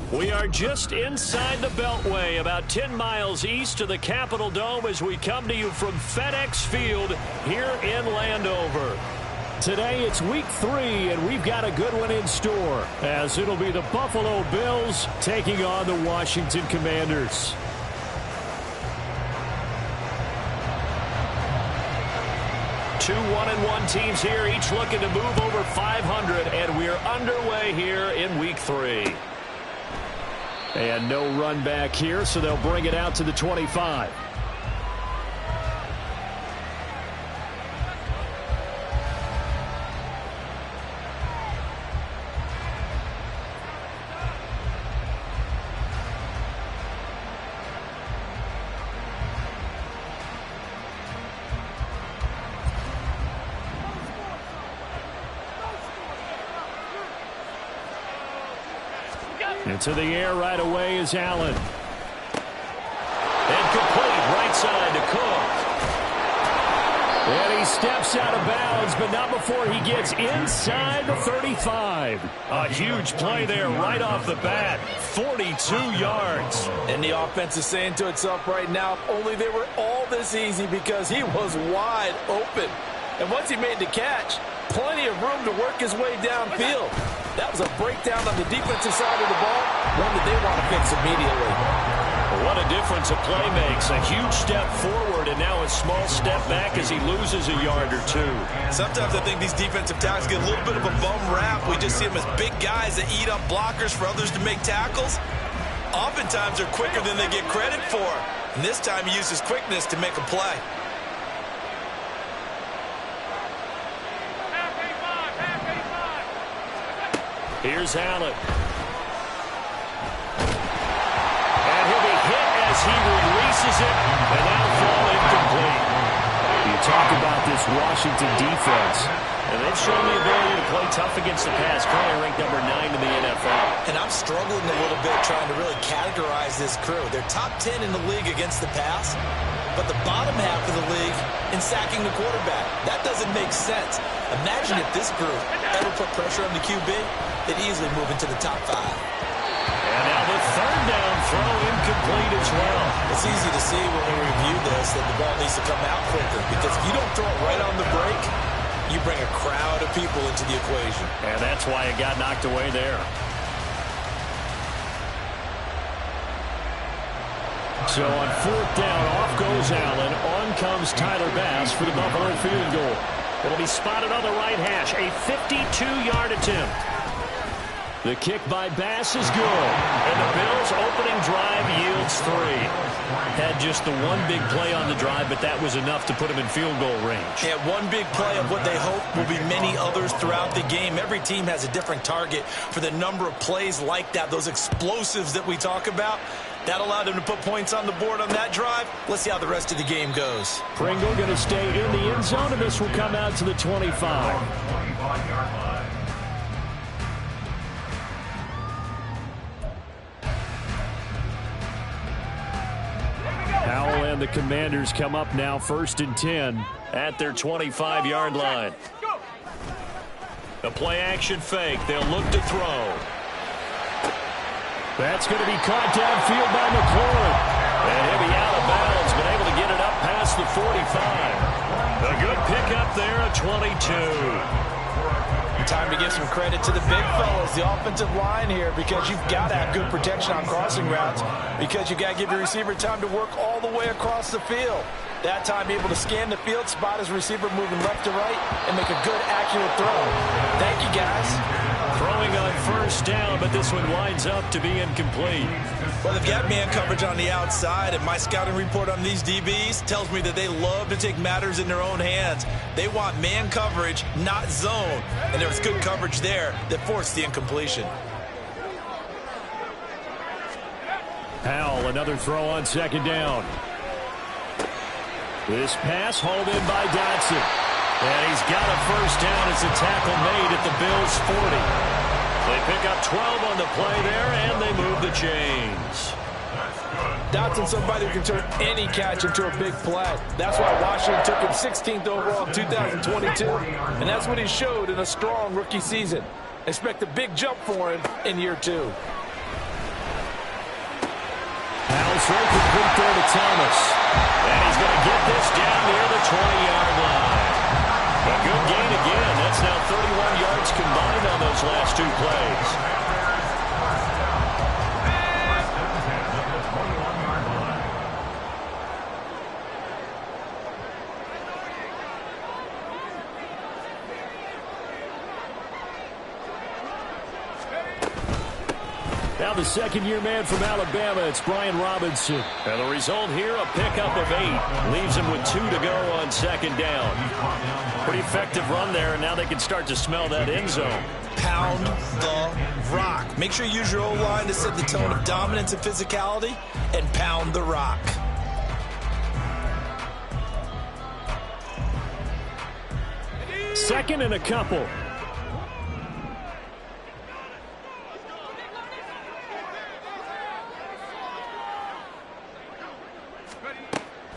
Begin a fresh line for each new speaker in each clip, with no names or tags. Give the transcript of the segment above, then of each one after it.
We are just inside the Beltway, about 10 miles east of the Capitol Dome as we come to you from FedEx Field here in Landover. Today it's week 3, and we've got a good one in store, as it'll be the Buffalo Bills taking on the Washington Commanders. Two 1-1 teams here, each looking to move over 500, and we're underway here in week 3. And no run back here, so they'll bring it out to the 25. Into the air right away is Allen. And complete right side to Cook. And he steps out of bounds, but not before he gets inside the 35. A huge play there right off the bat. 42 yards.
And the offense is saying to itself right now, if only they were all this easy, because he was wide open. And once he made the catch, plenty of room to work his way downfield. That was a breakdown on the defensive side of the ball, one that they want to fix immediately.
What a difference a play makes. A huge step forward and now a small step back as he loses a yard or two.
Sometimes I think these defensive tackles get a little bit of a bum rap. We just see them as big guys that eat up blockers for others to make tackles. Oftentimes they're quicker than they get credit for. And this time he uses quickness to make a play.
Here's Allen. And he'll be hit as he releases it, and that'll fall incomplete. You talk about this Washington defense, and they've shown the ability to play tough against the pass. Currently ranked number 9 in the NFL.
And I'm struggling a little bit trying to really categorize this crew. They're top 10 in the league against the pass, but the bottom half of the league in sacking the quarterback. That doesn't make sense. Imagine if this group ever put pressure on the QB, they'd easily move into the top 5.
And now the third down throw incomplete as well.
It's easy to see when we review this that the ball needs to come out quicker, because if you don't throw it right on the break, you bring a crowd of people into the equation.
And that's why it got knocked away there. So on fourth down, off goes Allen. On comes Tyler Bass for the Buffalo field goal. It'll be spotted on the right hash. A 52-yard attempt. The kick by Bass is good. And the Bills' opening drive yields 3. Had just the one big play on the drive, but that was enough to put him in field goal range.
Yeah, one big play of what they hope will be many others throughout the game. Every team has a different target for the number of plays like that, those explosives that we talk about. That allowed them to put points on the board on that drive. Let's see how the rest of the game goes.
Pringle going to stay in the end zone, and this will come out to the 25. Howell and the Commanders come up now, 1st and 10 at their 25-yard line. A play-action fake. They'll look to throw. That's going to be caught downfield by McLaurin. And he'll be out of bounds, but able to get it up past the 45. A good pickup there at 22.
Time to give some credit to the big fellas, the offensive line here, because you've got to have good protection on crossing routes, because you've got to give your receiver time to work all the way across the field. That time able to scan the field, spot his receiver moving left to right, and make a good, accurate throw. Thank you, guys.
Throwing on first down, but this one winds up to be incomplete.
Well, they've got man coverage on the outside, and my scouting report on these DBs tells me that they love to take matters in their own hands. They want man coverage, not zone. And there was good coverage there that forced the incompletion.
Powell, another throw on second down. This pass hauled in by Dotson. And he's got a first down as a tackle made at the Bills' 40. They pick up 12 on the play there, and they move the chains.
Dotson's somebody who can turn any catch into a big play. That's why Washington took him 16th overall in 2022. And that's what he showed in a strong rookie season. Expect a big jump for him in year 2.
Powell's right complete there to Thomas. And he's going to get this down near the 20-yard line. A good gain again. That's now 31 yards combined on those last 2 plays. Now the second-year man from Alabama, it's Brian Robinson. And the result here, a pickup of 8. Leaves him with 2 to go on second down. Pretty effective run there, and now they can start to smell that end zone.
Pound the rock. Make sure you use your O-line to set the tone of dominance and physicality, and pound the rock.
Second and a couple.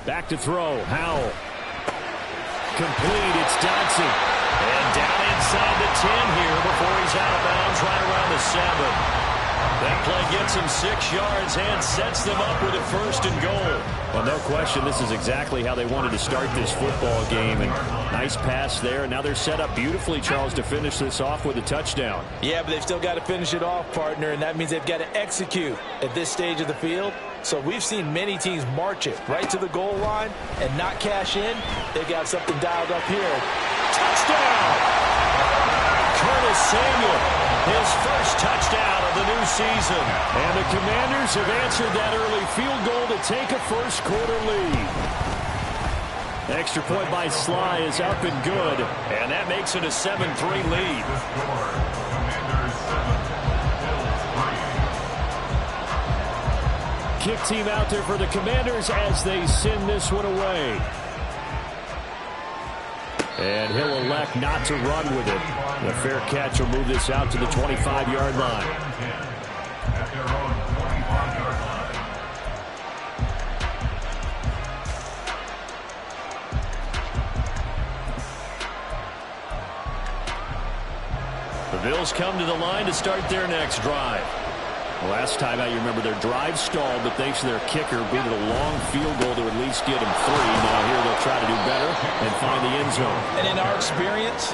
Back to throw. Howell. Complete. It's Dotson. And down inside the 10 here before he's out of bounds right around the 7. That play gets him 6 yards and sets them up with a first and goal. Well, no question, this is exactly how they wanted to start this football game. And nice pass there. Now they're set up beautifully, Charles, to finish this off with a touchdown.
Yeah, but they've still got to finish it off, partner, and that means they've got to execute at this stage of the field. So we've seen many teams march it right to the goal line and not cash in. They've got something dialed up here. Touchdown!
Curtis Samuel, his first touchdown of the new season. And the Commanders have answered that early field goal to take a first-quarter lead. Extra point by Sly is up and good, and that makes it a 7-3 lead. Kick team out there for the Commanders as they send this one away. And he'll elect not to run with it. The fair catch will move this out to the 25-yard line. The Bills come to the line to start their next drive. Last time out, you remember their drive stalled, but thanks to their kicker being a long field goal to at least get them 3. Now here they'll try to do better and find the end zone.
And in our experience,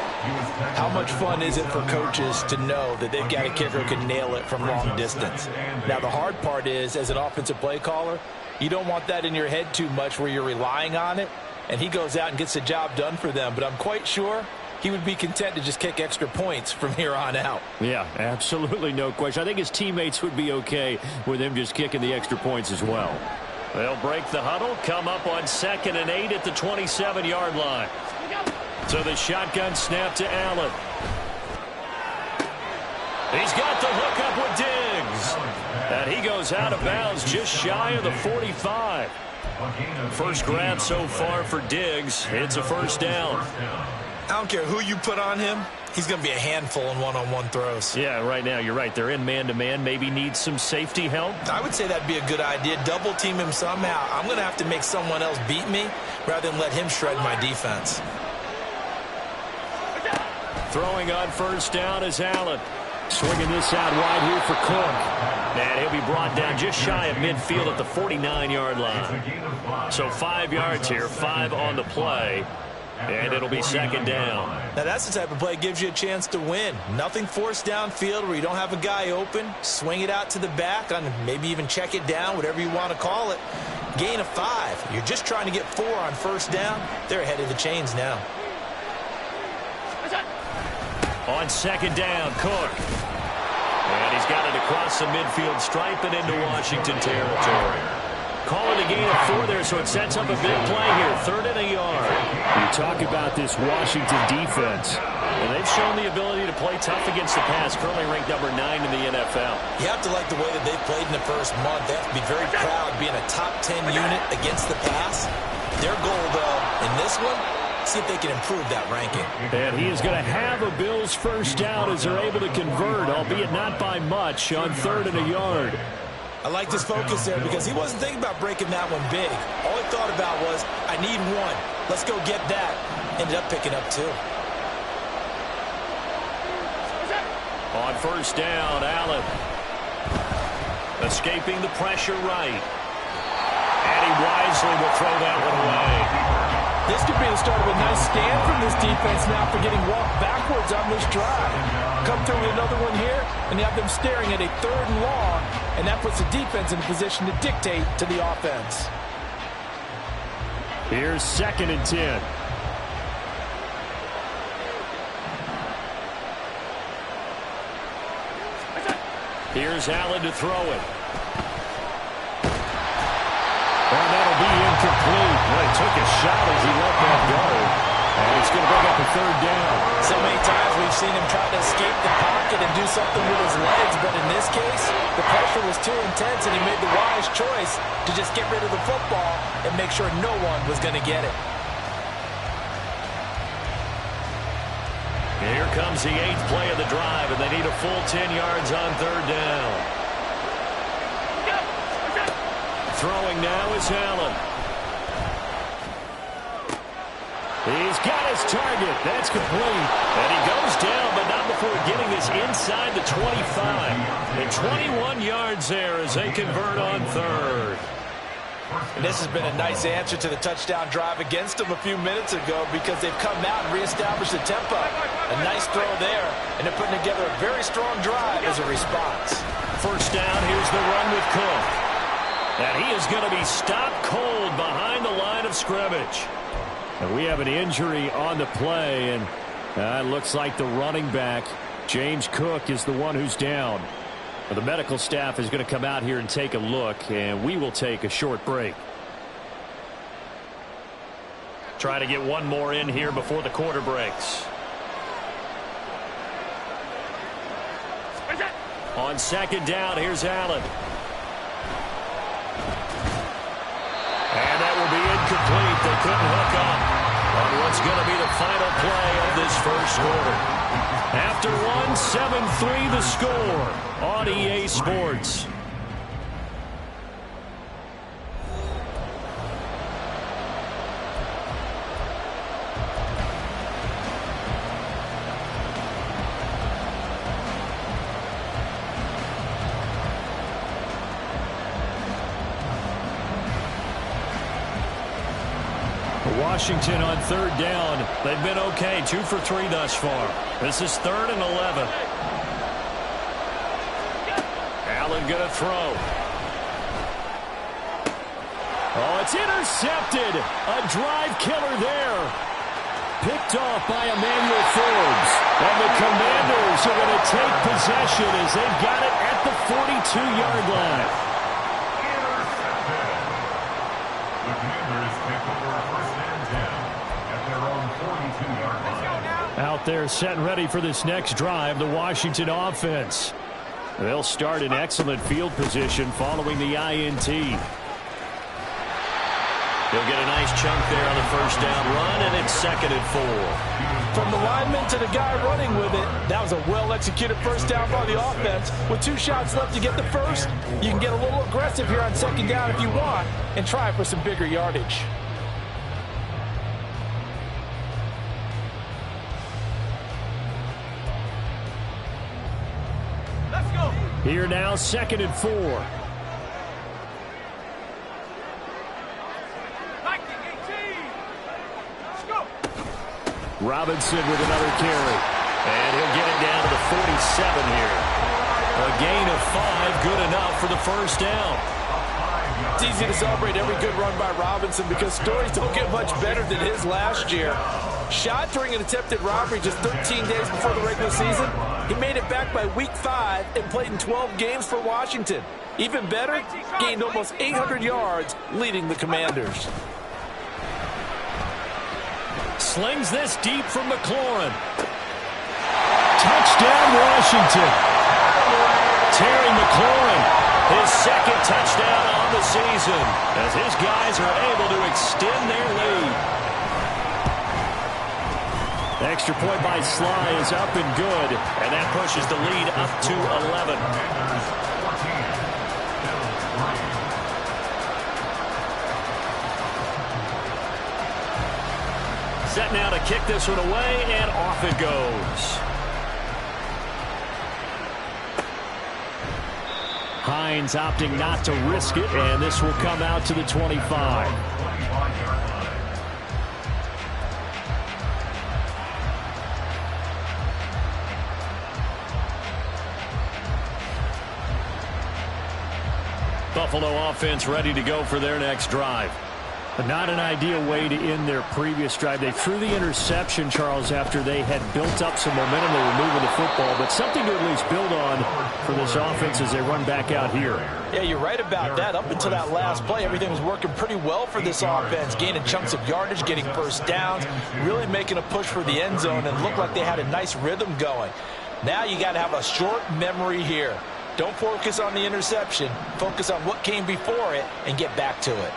how much fun is it for coaches to know that they've got a kicker who can nail it from long distance? Now the hard part is, as an offensive play caller, you don't want that in your head too much where you're relying on it, and he goes out and gets the job done for them. But I'm quite sure he would be content to just kick extra points from here on out.
Yeah, absolutely no question. I think his teammates would be okay with him just kicking the extra points as well. They'll break the huddle, come up on 2nd and 8 at the 27-yard line. So the shotgun snap to Allen. He's got the hook up with Diggs. And he goes out of bounds just shy of the 45. First grab so far for Diggs. It's a first down.
I don't care who you put on him. He's going to be a handful in one-on-one throws.
Yeah, right now, you're right. They're in man-to-man. Maybe need some safety help.
I would say that'd be a good idea. Double team him somehow. I'm going to have to make someone else beat me rather than let him shred my defense.
Throwing on first down is Allen. Swinging this out wide here for Cook. And he'll be brought down just shy of midfield at the 49-yard line. So 5 yards here, 5 on the play. And it'll be second down.
Now that's the type of play that gives you a chance to win. Nothing forced downfield where you don't have a guy open. Swing it out to the back, on maybe even check it down, whatever you want to call it. Gain of 5. You're just trying to get 4 on first down. They're ahead of the chains now.
On second down, Cook. And he's got it across the midfield stripe and into Washington territory. Calling a gain of 4 there, so it sets up a big play here. 3rd and a yard. You talk about this Washington defense. And they've shown the ability to play tough against the pass, currently ranked number 9 in the NFL.
You have to like the way that they've played in the first month. They have to be very proud being a top 10 unit against the pass. Their goal, though, in this one, see if they can improve that ranking.
And he is going to have a Bills first down as they're able to convert, albeit not by much, on 3rd and a yard.
I like his focus there because he wasn't thinking about breaking that one big. All he thought about was, I need one. Let's go get that. Ended up picking up 2.
On first down, Allen. Escaping the pressure right. And he wisely will throw that one away.
This could be the start of a nice stand from this defense now for getting walked backwards on this drive. Come through with another one here, and you have them staring at a 3rd and long, and that puts the defense in a position to dictate to the offense.
Here's 2nd and 10. Here's Allen to throw it. And that'll be incomplete. Well, he took a shot as he let that go. And it's going to bring up a 3rd down.
So many times we've seen him try to escape the pocket and do something with his legs, but in this case, the pressure was too intense, and he made the wise choice to just get rid of the football and make sure no one was going to get it.
Here comes the 8th play of the drive, and they need a full 10 yards on 3rd down. Throwing now is Allen. He's got his target. That's complete. And he goes down, but not before getting this inside the 25. And 21 yards there as they convert on 3rd.
And this has been a nice answer to the touchdown drive against them a few minutes ago because they've come out and reestablished the tempo. A nice throw there, and they're putting together a very strong drive as a response.
First down, here's the run with Cook. And he is going to be stopped cold behind the line of scrimmage. And we have an injury on the play, and it looks like the running back, James Cook, is the one who's down. The medical staff is going to come out here and take a look, and we will take a short break. Try to get one more in here before the quarter breaks. On 2nd down, here's Allen. And that will be incomplete. They couldn't hook up on what's going to be the final play of this first quarter. After 7-3 the score on EA Sports. Washington on 3rd down. They've been okay. 2 for 3 thus far. This is 3rd and 11. Allen going to throw. Oh, it's intercepted. A drive killer there. Picked off by Emmanuel Forbes. And the Commanders are going to take possession as they've got it at the 42-yard line. Out there set and ready for this next drive, the Washington offense. They'll start in excellent field position following the INT. He'll get a nice chunk there on the first down run, and it's 2nd and 4.
From the lineman to the guy running with it, that was a well-executed first down by the offense. With 2 shots left to get the first, you can get a little aggressive here on 2nd down if you want and try for some bigger yardage.
Here now, 2nd and 4. Robinson with another carry. And he'll get it down to the 47 here. A gain of 5, good enough for the first down.
It's easy to celebrate every good run by Robinson because stories don't get much better than his last year. Shot during an attempted robbery just 13 days before the regular season. He made it back by week 5 and played in 12 games for Washington. Even better, gained almost 800 yards leading the Commanders.
Slings this deep from McLaurin. Touchdown, Washington. Terry McLaurin, his second touchdown on the season, as his guys are able to extend their lead. The extra point by Sly is up and good, and that pushes the lead up to 11. Set now to kick this one away, and off it goes. Hines opting not to risk it, and this will come out to the 25. Buffalo offense ready to go for their next drive. But not an ideal way to end their previous drive. They threw the interception, Charles, after they had built up some momentum. They were moving the football, but something to at least build on for this offense as they run back out here.
Yeah, you're right about that. Up until that last play, everything was working pretty well for this offense, gaining chunks of yardage, getting first downs, really making a push for the end zone, and looked like they had a nice rhythm going. Now you got to have a short memory here. Don't focus on the interception. Focus on what came before it and get back to it.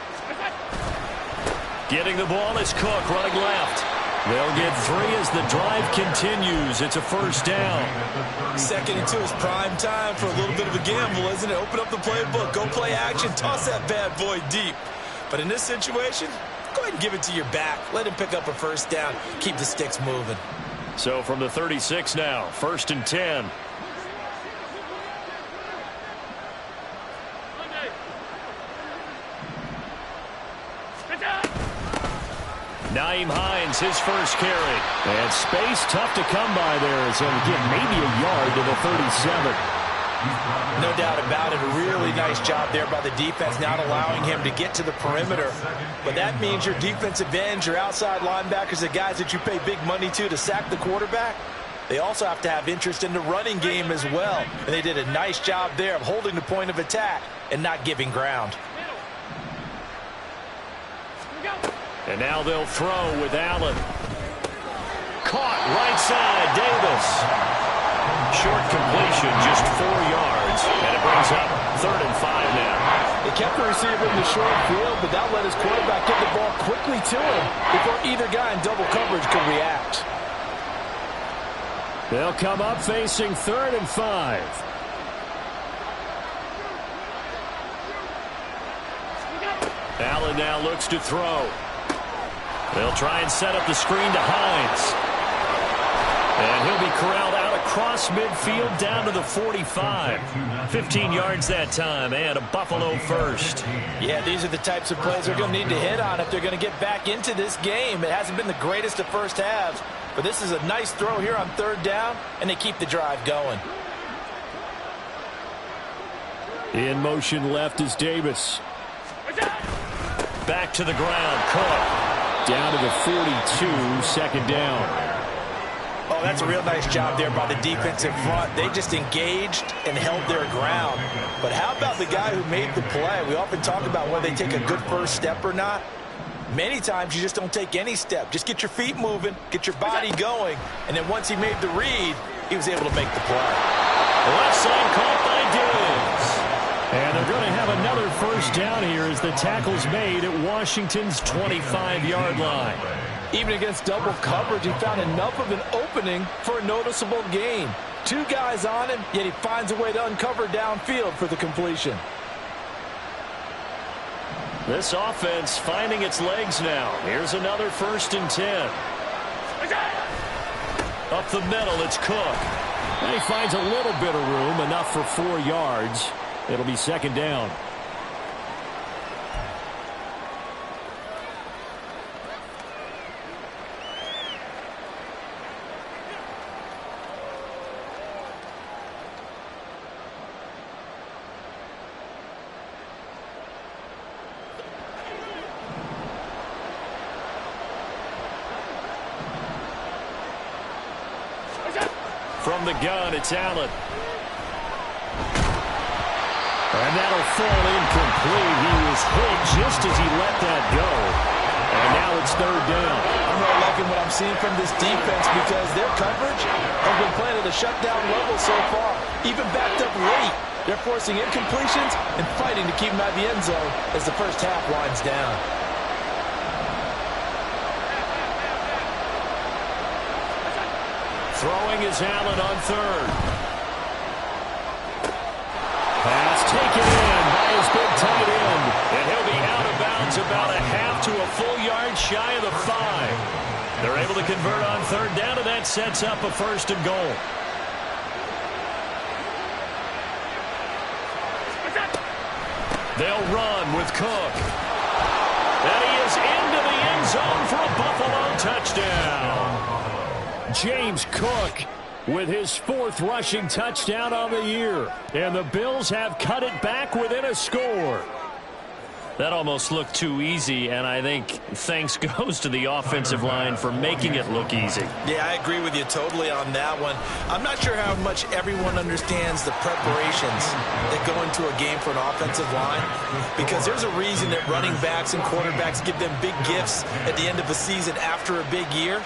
Getting the ball is Cook running left. They'll get 3 as the drive continues. It's a first down.
2nd and 2 is prime time for a little bit of a gamble, isn't it? Open up the playbook, go play action, toss that bad boy deep. But in this situation, go ahead and give it to your back. Let him pick up a first down. Keep the sticks moving.
So from the 36 now, 1st and 10. Nyheim Hines, his first carry. And space tough to come by there as he'll get maybe a yard to the 37.
No doubt about it. A really nice job there by the defense, not allowing him to get to the perimeter. But that means your defensive ends, your outside linebackers, the guys that you pay big money to sack the quarterback, they also have to have interest in the running game as well. And they did a nice job there of holding the point of attack and not giving ground.
And now they'll throw with Allen. Caught right side, Davis. Short completion, just 4 yards. And it brings up 3rd and 5 now.
They kept the receiver in the short field, but that let his quarterback get the ball quickly to him before either guy in double coverage could react.
They'll come up facing 3rd and 5. Allen now looks to throw. They'll try and set up the screen to Hines. And he'll be corralled out across midfield down to the 45. 15 yards that time, and a Buffalo first.
Yeah, these are the types of plays they're going to need to hit on if they're going to get back into this game. It hasn't been the greatest of first halves, but this is a nice throw here on 3rd down, and they keep the drive going.
In motion left is Davis. Back to the ground, Cook. Down to the 42, 2nd down.
Oh, that's a real nice job there by the defensive front. They just engaged and held their ground. But how about the guy who made the play? We often talk about whether they take a good first step or not. Many times you just don't take any step. Just get your feet moving, get your body going, and then once he made the read, he was able to make the play.
Left side caught by Diggs. And they're going to have another first down here as the tackle's made at Washington's 25-yard line.
Even against double coverage, he found enough of an opening for a noticeable gain. 2 guys on him, yet he finds a way to uncover downfield for the completion.
This offense finding its legs now. Here's another 1st and 10. Up the middle, it's Cook. And he finds a little bit of room, enough for 4 yards. It'll be 2nd down. From the gun, it's Allen. And that'll fall incomplete. He was hit just as he let that go. And and now it's third down.
I'm really liking what I'm seeing from this defense because their coverage has been playing at a shutdown level so far, even backed up late. They're forcing incompletions and fighting to keep them out of the end zone as the first half winds down.
Throwing is Allen on third. Pass taken in by his big tight end. And he'll be out of bounds about a half to a full yard shy of the 5. They're able to convert on third down, and that sets up a first and goal. They'll run with Cook. And he is into the end zone for a Buffalo touchdown. James Cook with his 4th rushing touchdown on the year. And the Bills have cut it back within a score. That almost looked too easy, and I think thanks goes to the offensive line for making it look easy.
Yeah, I agree with you totally on that one. I'm not sure how much everyone understands the preparations that go into a game for an offensive line, because there's a reason that running backs and quarterbacks give them big gifts at the end of a season after a big year.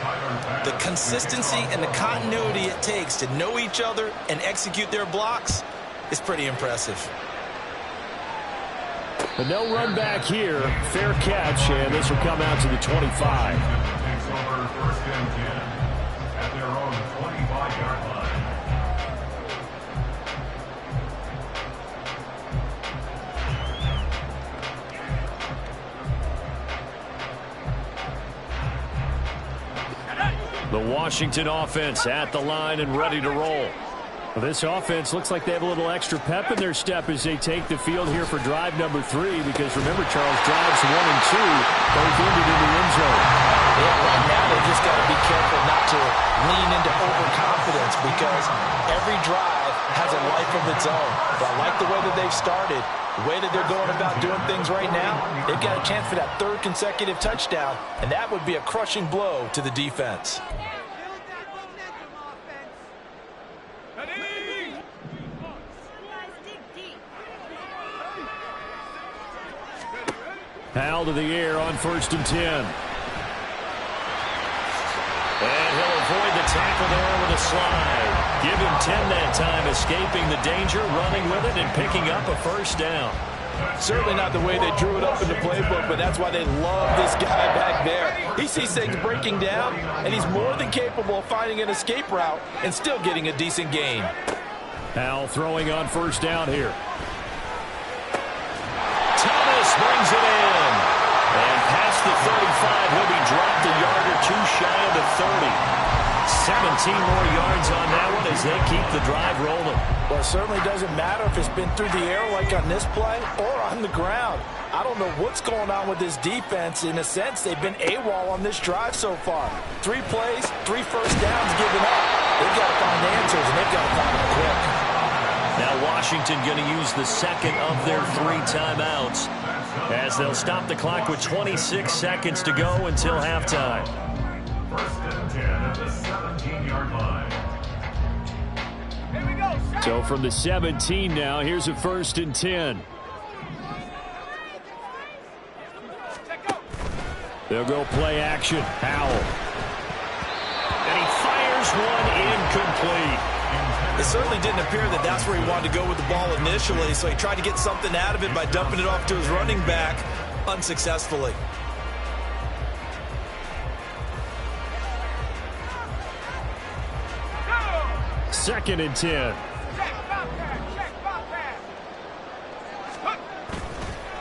The consistency and the continuity it takes to know each other and execute their blocks is pretty impressive.
But no run back here. Fair catch, and this will come out to the 25.
Takes over first and 10 at their own 25-yard line.
The Washington offense at the line and ready to roll. Well, this offense looks like they have a little extra pep in their step as they take the field here for drive number 3, because remember, Charles, drives 1 and 2 both ended in the end zone.
Yeah, right now they just got to be careful not to lean into overconfidence, because every drive has a life of its own. But I like the way that they've started, the way that they're going about doing things right now. They've got a chance for that 3rd consecutive touchdown, and that would be a crushing blow to the defense.
Powell to the air on 1st and 10. And he'll avoid the tackle there with a slide. Give him 10 that time, escaping the danger, running with it, and picking up a first down.
Certainly not the way they drew it up in the playbook, but that's why they love this guy back there. He sees things breaking down, and he's more than capable of finding an escape route and still getting a decent gain.
Powell throwing on 1st down here. Thomas brings it in. And past the 35, he'll be dropped a yard or 2 shy of the 30. 17 more yards on that one as they keep the drive rolling.
Well, it certainly doesn't matter if it's been through the air like on this play or on the ground. I don't know what's going on with this defense. In a sense, they've been AWOL on this drive so far. 3 plays, 3 first downs given up. They've got to find answers, and they've got to find them quick.
Now Washington going to use the second of their 3 timeouts as they'll stop the clock with 26 seconds to go until halftime.
First and 10 at the 17-yard line.
Here we go.
So from the 17 now, here's a 1st and 10. They'll go play action. Powell. And he fires one incomplete.
It certainly didn't appear that that's where he wanted to go with the ball initially, so he tried to get something out of it by dumping it off to his running back unsuccessfully.
Second and 10.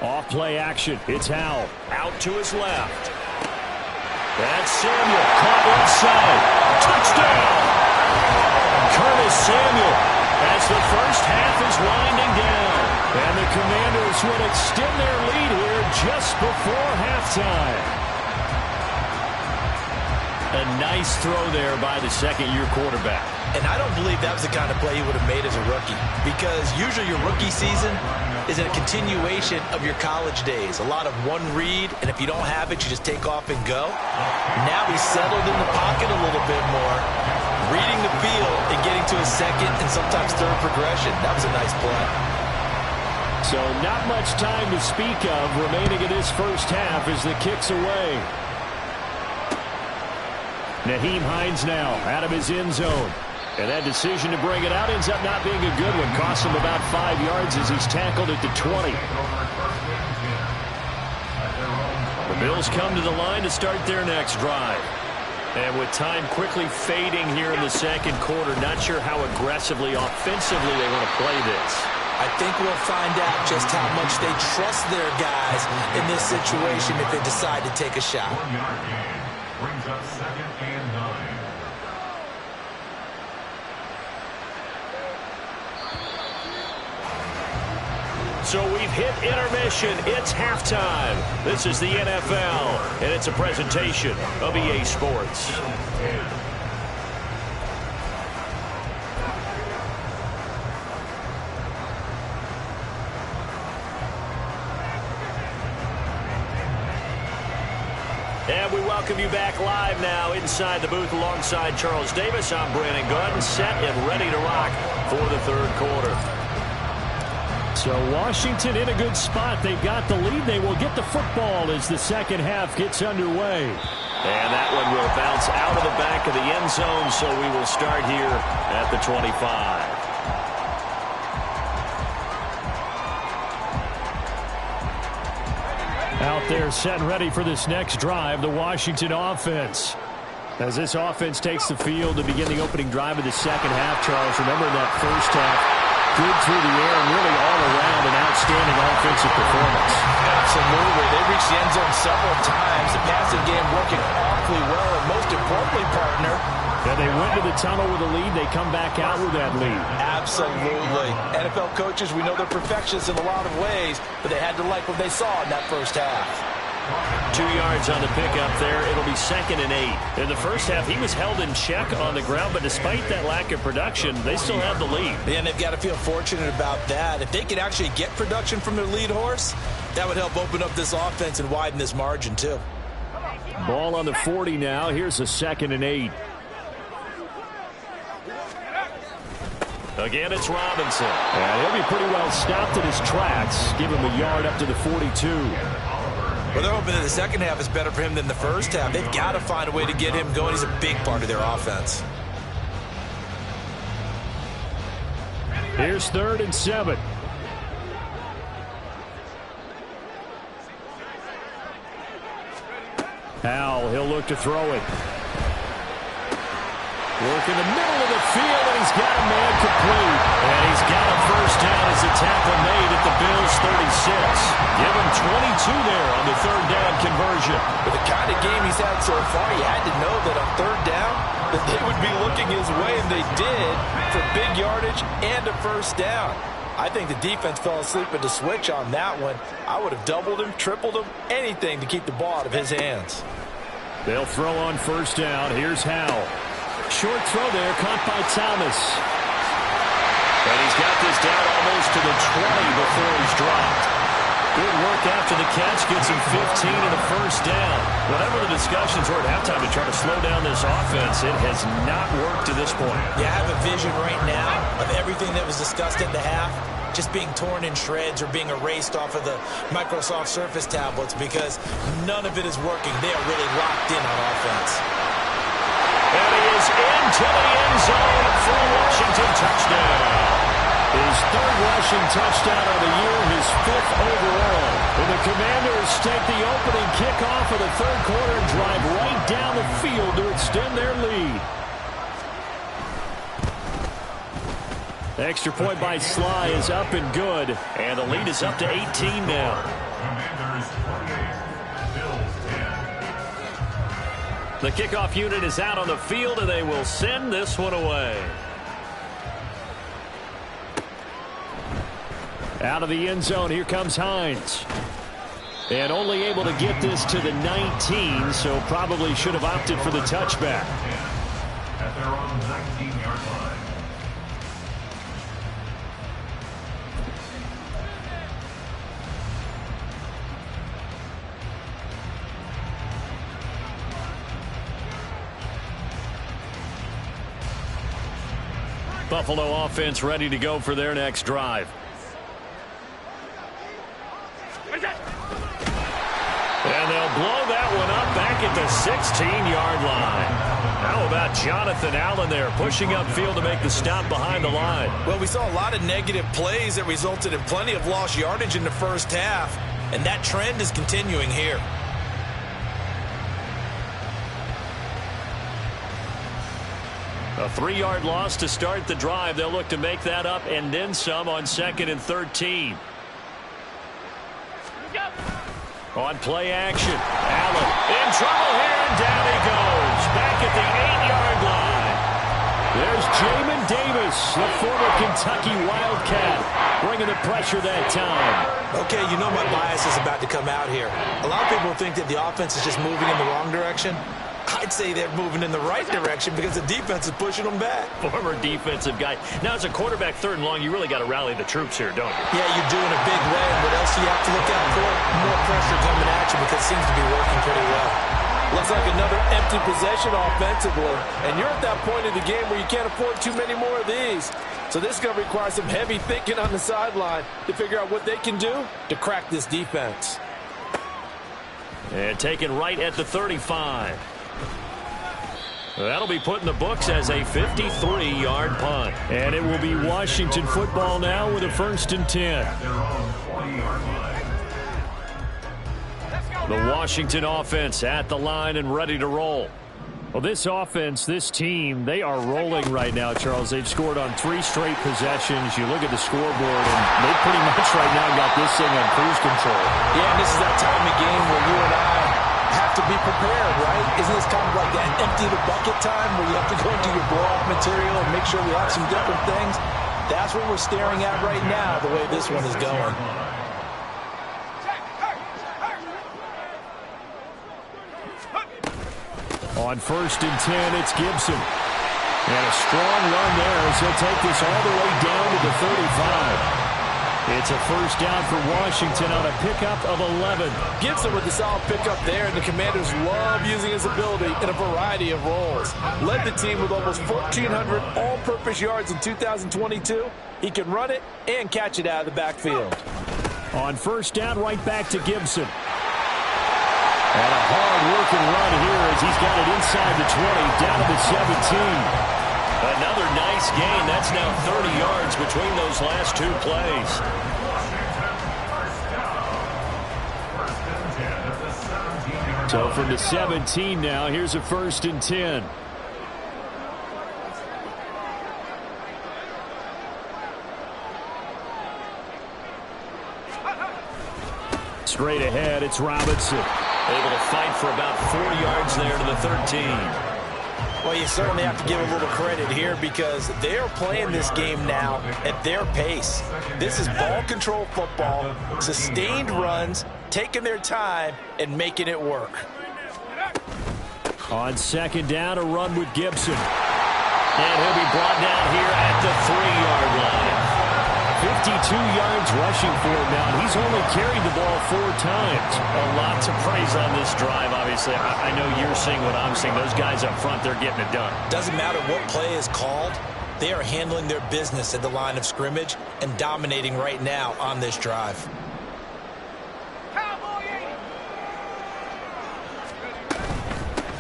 Off play action. It's Howell. Out to his left. That's Samuel. Caught inside. Touchdown! Curtis Samuel as the first half is winding down. And the Commanders will extend their lead here just before halftime. A nice throw there by the second-year quarterback.
And I don't believe that was the kind of play he would have made as a rookie, because usually your rookie season is a continuation of your college days. A lot of one read, and if you don't have it, you just take off and go. Now he's settled in the pocket a little bit more, reading the field and getting to his second and sometimes third progression. That was a nice play.
So not much time to speak of remaining in this first half as the kick's away. Nyheim Hines now out of his end zone. And that decision to bring it out ends up not being a good one. Costs him about 5 yards as he's tackled at the 20. The Bills come to the line to start their next drive. And with time quickly fading here in the second quarter, not sure how aggressively, offensively they want to play this.
I think we'll find out just how much they trust their guys in this situation if they decide to take a shot.
1 yard gain brings up 2nd and 9.
So we've hit intermission. It's halftime. This is the NFL, and it's a presentation of EA Sports. And we welcome you back live now inside the booth alongside Charles Davis. I'm Brandon Gunn, set and ready to rock for the third quarter. So Washington in a good spot. They've got the lead. They will get the football as the second half gets underway. And that one will bounce out of the back of the end zone, so we will start here at the 25. Out there set and ready for this next drive, the Washington offense. As this offense takes the field to begin the opening drive of the second half, Charles, remember in that first half, good through the air and really all around an outstanding offensive performance.
Absolutely. They reached the end zone several times. The passing game working awfully well, and most importantly, partner,
yeah, they went to the tunnel with a lead. They come back out with that lead.
Absolutely. NFL coaches, we know they're perfectionists in a lot of ways, but they had to like what they saw in that first half.
2 yards on the pickup there. It'll be 2nd and 8. In the first half, he was held in check on the ground, but despite that lack of production, they still have the lead.
And they've got to feel fortunate about that. If they can actually get production from their lead horse, that would help open up this offense and widen this margin too.
Ball on the 40 now. Here's a 2nd and 8. Again, it's Robinson. And he'll be pretty well stopped in his tracks. Give him a yard up to the 42.
Well, they're hoping that the second half is better for him than the first half. They've got to find a way to get him going. He's a big part of their offense.
Here's 3rd and 7. Howell, he'll look to throw it. Work in the middle of the field, and he's got a man complete. And he's got a first down as the tackle made at the Bills' 36. Give him 22 there on the 3rd down conversion.
With the kind of game he's had so far, you had to know that on 3rd down, that they would be looking his way, and they did, for big yardage and a first down. I think the defense fell asleep at the switch on that one. I would have doubled him, tripled him, anything to keep the ball out of his hands.
They'll throw on first down. Here's Howell. Short throw there, caught by Thomas. And he's got this down almost to the 20 before he's dropped. Good work after the catch, gets him 15 and a first down. Whatever the discussions were at halftime to try to slow down this offense, it has not worked to this point.
Yeah, I have a vision right now of everything that was discussed at the half just being torn in shreds or being erased off of the Microsoft Surface tablets because none of it is working. They are really locked in on offense.
And he is into the end zone for a Washington touchdown. His 3rd rushing touchdown of the year, his 5th overall. And the Commanders take the opening kickoff of the 3rd quarter and drive right down the field to extend their lead. Extra point by Sly is up and good. And the lead is up to 18 now.
Commanders 28, Bills 10.
The kickoff unit is out on the field, and they will send this one away. Out of the end zone, here comes Hines. And only able to get this to the 19, so probably should have opted for the touchback.
At their own 19-yard line.
Buffalo offense ready to go for their next drive. And they'll blow that one up back back at the 16-yard line. How about Jonathan Allen there pushing upfield to make the stop behind the line?
Well, we saw a lot of negative plays that resulted in plenty of lost yardage in the first half, and that trend is continuing here.
A 3-yard loss to start the drive. They'll look to make that up and then some on 2nd and 13. On play action, Allen in trouble here, and down he goes. Back at the 8-yard line. There's Jamin Davis, the former Kentucky Wildcat, bringing the pressure that time.
Okay, you know my bias is about to come out here. A lot of people think that the offense is just moving in the wrong direction. I'd say they're moving in the right direction because the defense is pushing them back.
Former defensive guy. Now, as a quarterback 3rd and long, you really got to rally the troops here, don't you?
Yeah, you do in a big way. And what else do you have to look out for? More pressure coming at you because it seems to be working pretty well.
Looks like another empty possession offensively. And you're at that point in the game where you can't afford too many more of these. So this is going to require some heavy thinking on the sideline to figure out what they can do to crack this defense.
And taken right at the 35. That'll be put in the books as a 53-yard punt. And it will be Washington football now with a 1st and 10. The Washington offense at the line and ready to roll. Well, this offense, this team, they are rolling right now, Charles. They've scored on 3 straight possessions. You look at the scoreboard, and they pretty much right now got this thing on cruise control.
Yeah, and this is that time of game where you and I have to be prepared, right? Isn't this kind of like that empty the bucket time where you have to go into your blow-off material and make sure we have some different things? That's what we're staring at right now, the way this one is going.
On 1st and 10, it's Gibson. And a strong run there as he'll take this all the way down to the 35. It's a 1st down for Washington on a pickup of 11.
Gibson with the solid pickup there, and the Commanders love using his ability in a variety of roles. Led the team with almost 1,400 all-purpose yards in 2022. He can run it and catch it out of the backfield.
On 1st down, right back to Gibson. And a hard-working run here as he's got it inside the 20, down to the 17. Another nice gain. That's now 30 yards between those last 2 plays. So from the 17 now, here's a 1st and 10. Straight ahead, it's Robinson. Able to fight for about 4 yards there to the 13.
Well, you certainly have to give a little credit here because they are playing this game now at their pace. This is ball control football, sustained runs, taking their time and making it work.
On 2nd down, a run with Gibson. And he'll be brought down here at the 3-yard line. 52 yards rushing for him now. He's only carried the ball 4 times. A lot to praise on this drive, obviously. I know you're seeing what I'm seeing. Those guys up front, they're getting it done.
Doesn't matter what play is called. They are handling their business at the line of scrimmage and dominating right now on this drive.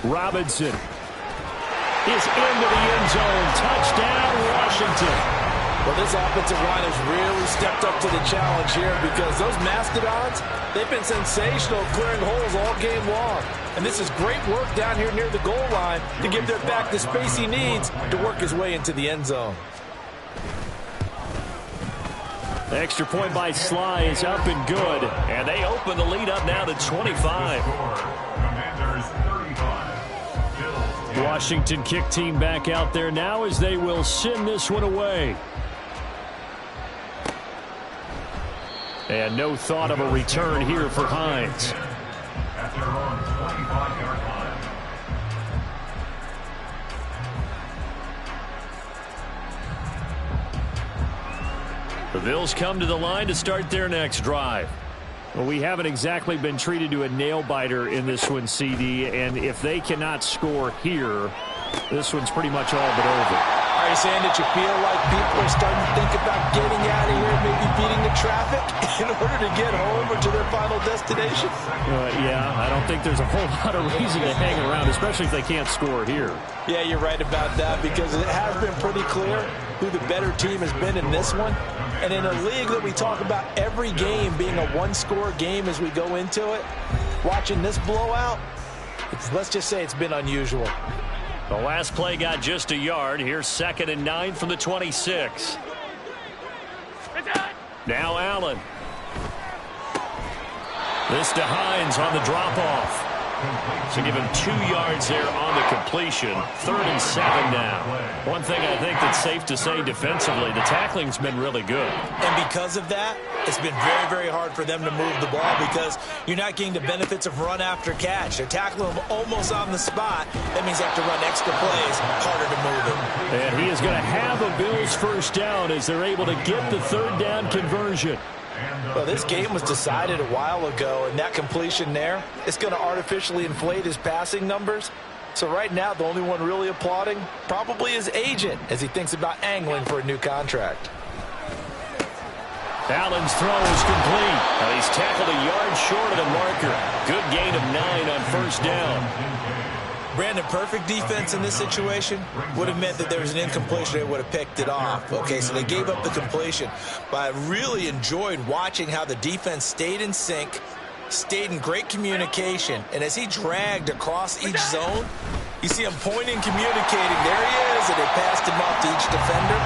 Robinson is into the end zone. Touchdown, Washington.
Well, this offensive line has really stepped up to the challenge here because those Mastodons, they've been sensational clearing holes all game long. And this is great work down here near the goal line to give their back the space he needs to work his way into the end zone.
The extra point by Sly is up and good. And they open the lead up now to 25. Washington kick team back out there now as they will send this one away. And no thought of a return here for Hines.
At their own 25-yard line.
The Bills come to the line to start their next drive. Well, we haven't exactly been treated to a nail-biter in this one, CD, and if they cannot score here, this one's pretty much all but over.
Are you saying that you feel like people are starting to think about getting out of here, maybe beating the traffic in order to get home or to their final destination?
Yeah, I don't think there's a whole lot of reason to hang around, especially if they can't score here. Yeah,
you're right about that, because it has been pretty clear who the better team has been in this one. And in a league that we talk about every game being a one-score game as we go into it, watching this blowout, let's just say it's been unusual.
The last play got just a yard. Here's 2nd and 9 from the 26. Now Allen. This to Hines on the drop-off. So give him 2 yards there on the completion. 3rd and 7 now. One thing I think that's safe to say defensively, the tackling's been really good.
And because of that, it's been very, very hard for them to move the ball because you're not getting the benefits of run after catch. They're tackling them almost on the spot. That means they have to run extra plays, harder to move it.
And he is going to have a Bills first down as they're able to get the 3rd down conversion.
Well, this game was decided a while ago, and that completion there, it's going to artificially inflate his passing numbers. So right now, the only one really applauding probably his agent as he thinks about angling for a new contract.
Allen's throw is complete. Now he's tackled a yard short of the marker. Good gain of 9 on 1st down.
Brandon, perfect defense in this situation would have meant that there was an incompletion. They would have picked it off. Okay, so they gave up the completion. But I really enjoyed watching how the defense stayed in sync, stayed in great communication. And as he dragged across each zone, you see him pointing, communicating. There he is, and they passed him off to each defender.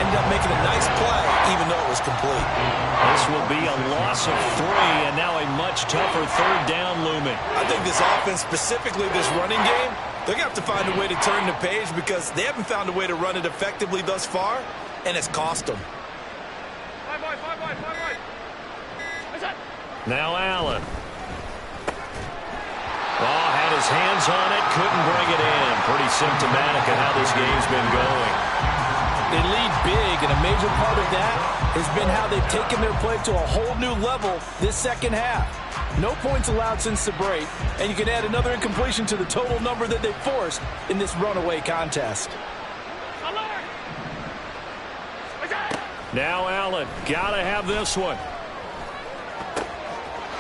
Ended up making a nice play, even though it was complete.
This will be a loss of 3, and now a much tougher 3rd down looming.
I think this offense, specifically this running game, they're going to have to find a way to turn the page because they haven't found a way to run it effectively thus far, and it's cost them.
Now Allen. Oh, had his hands on it, couldn't bring it in. Pretty symptomatic of how this game's been going.
They lead big, and a major part of that has been how they've taken their play to a whole new level this second half. No points allowed since the break, and you can add another incompletion to the total number that they forced in this runaway contest.
Now Allen, gotta have this one.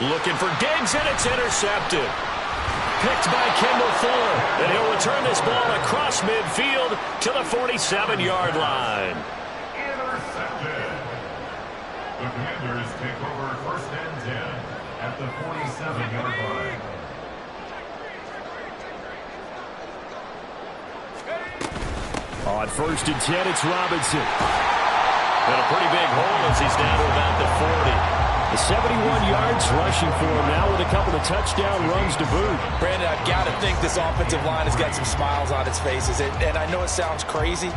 Looking for Diggs, and it's intercepted. Picked by Kendall Fuller, and he'll return this ball across midfield to the 47-yard line.
Intercepted. The Commanders take over 1st and 10 at the 47-yard line.
On 1st and 10, it's Robinson. And a pretty big hole as he's down to about the 40. The 71 yards rushing for him now with a couple of touchdown runs to boot.
Brandon, I've got to think this offensive line has got some smiles on its faces. And I know it sounds crazy,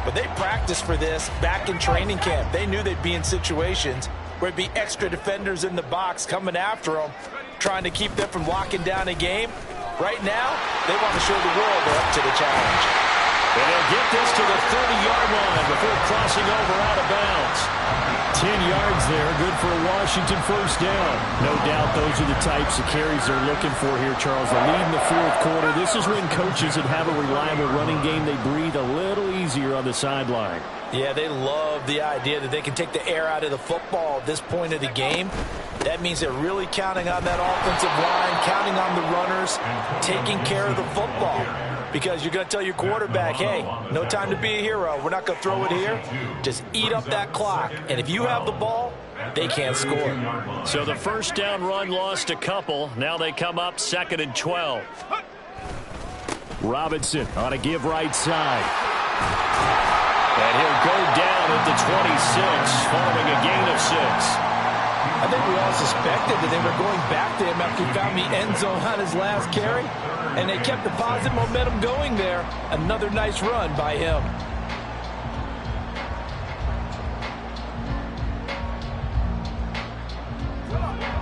but they practiced for this back in training camp. They knew they'd be in situations where it'd be extra defenders in the box coming after them, trying to keep them from locking down a game. Right now, they want to show the world they're up to the challenge.
And they'll get this to the 30-yard line before crossing over out of bounds. 10 yards there, good for a Washington first down. No doubt those are the types of carries they're looking for here, Charles. The lead in the 4th quarter. This is when coaches that have a reliable running game, they breathe a little easier on the sideline.
Yeah, they love the idea that they can take the air out of the football at this point of the game. That means they're really counting on that offensive line, counting on the runners, taking care of the football. Because you're going to tell your quarterback, hey, no time to be a hero. We're not going to throw it here. Just eat up that clock. And if you have the ball, they can't score.
So the first down run lost a couple. Now they come up 2nd and 12. Robinson on a give right side. And he'll go down at the 26 following a gain of 6.
I think we all suspected that they were going back to him after he found the end zone on his last carry. And they kept the positive momentum going there. Another nice run by him.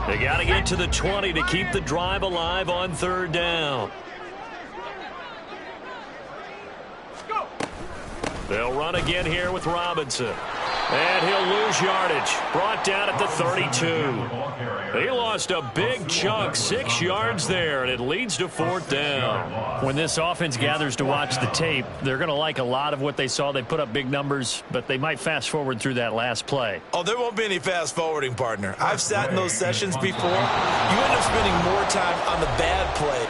They got to get to the 20 to keep the drive alive on 3rd down. They'll run again here with Robinson. And he'll lose yardage. Brought down at the 32. He lost a big chunk, 6 yards there, and it leads to 4th down.
When this offense gathers to watch the tape, they're going to like a lot of what they saw. They put up big numbers, but they might fast forward through that last play.
Oh, there won't be any fast forwarding, partner. I've sat in those sessions before. You end up spending more time on the bad play